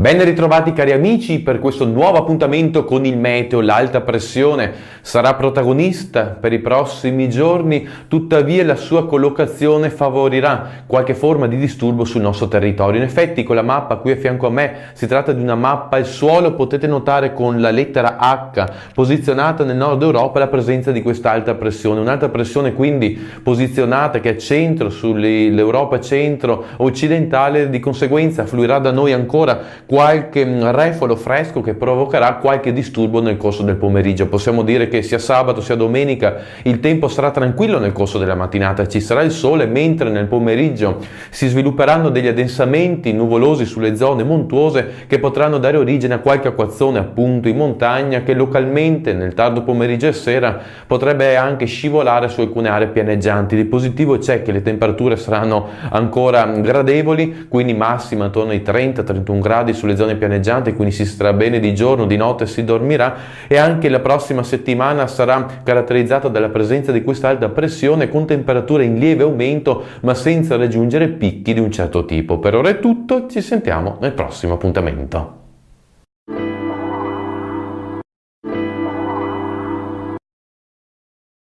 Ben ritrovati cari amici per questo nuovo appuntamento con il meteo. L'alta pressione sarà protagonista per i prossimi giorni, tuttavia la sua collocazione favorirà qualche forma di disturbo sul nostro territorio. In effetti con la mappa qui a fianco a me si tratta di una mappa al suolo, potete notare con la lettera H posizionata nel nord Europa la presenza di questa alta pressione. Un'alta pressione quindi posizionata che è centro sull'Europa centro occidentale, di conseguenza fluirà da noi ancora qualche refolo fresco che provocherà qualche disturbo nel corso del pomeriggio. Possiamo dire che sia sabato sia domenica il tempo sarà tranquillo nel corso della mattinata, ci sarà il sole, mentre nel pomeriggio si svilupperanno degli addensamenti nuvolosi sulle zone montuose che potranno dare origine a qualche acquazzone appunto in montagna che localmente nel tardo pomeriggio e sera potrebbe anche scivolare su alcune aree pianeggianti. Di positivo c'è che le temperature saranno ancora gradevoli, quindi massima attorno ai 30-31 gradi sulle zone pianeggianti, quindi si starà bene di giorno, di notte si dormirà, e anche la prossima settimana sarà caratterizzata dalla presenza di questa alta pressione con temperature in lieve aumento ma senza raggiungere picchi di un certo tipo. Per ora è tutto, ci sentiamo nel prossimo appuntamento.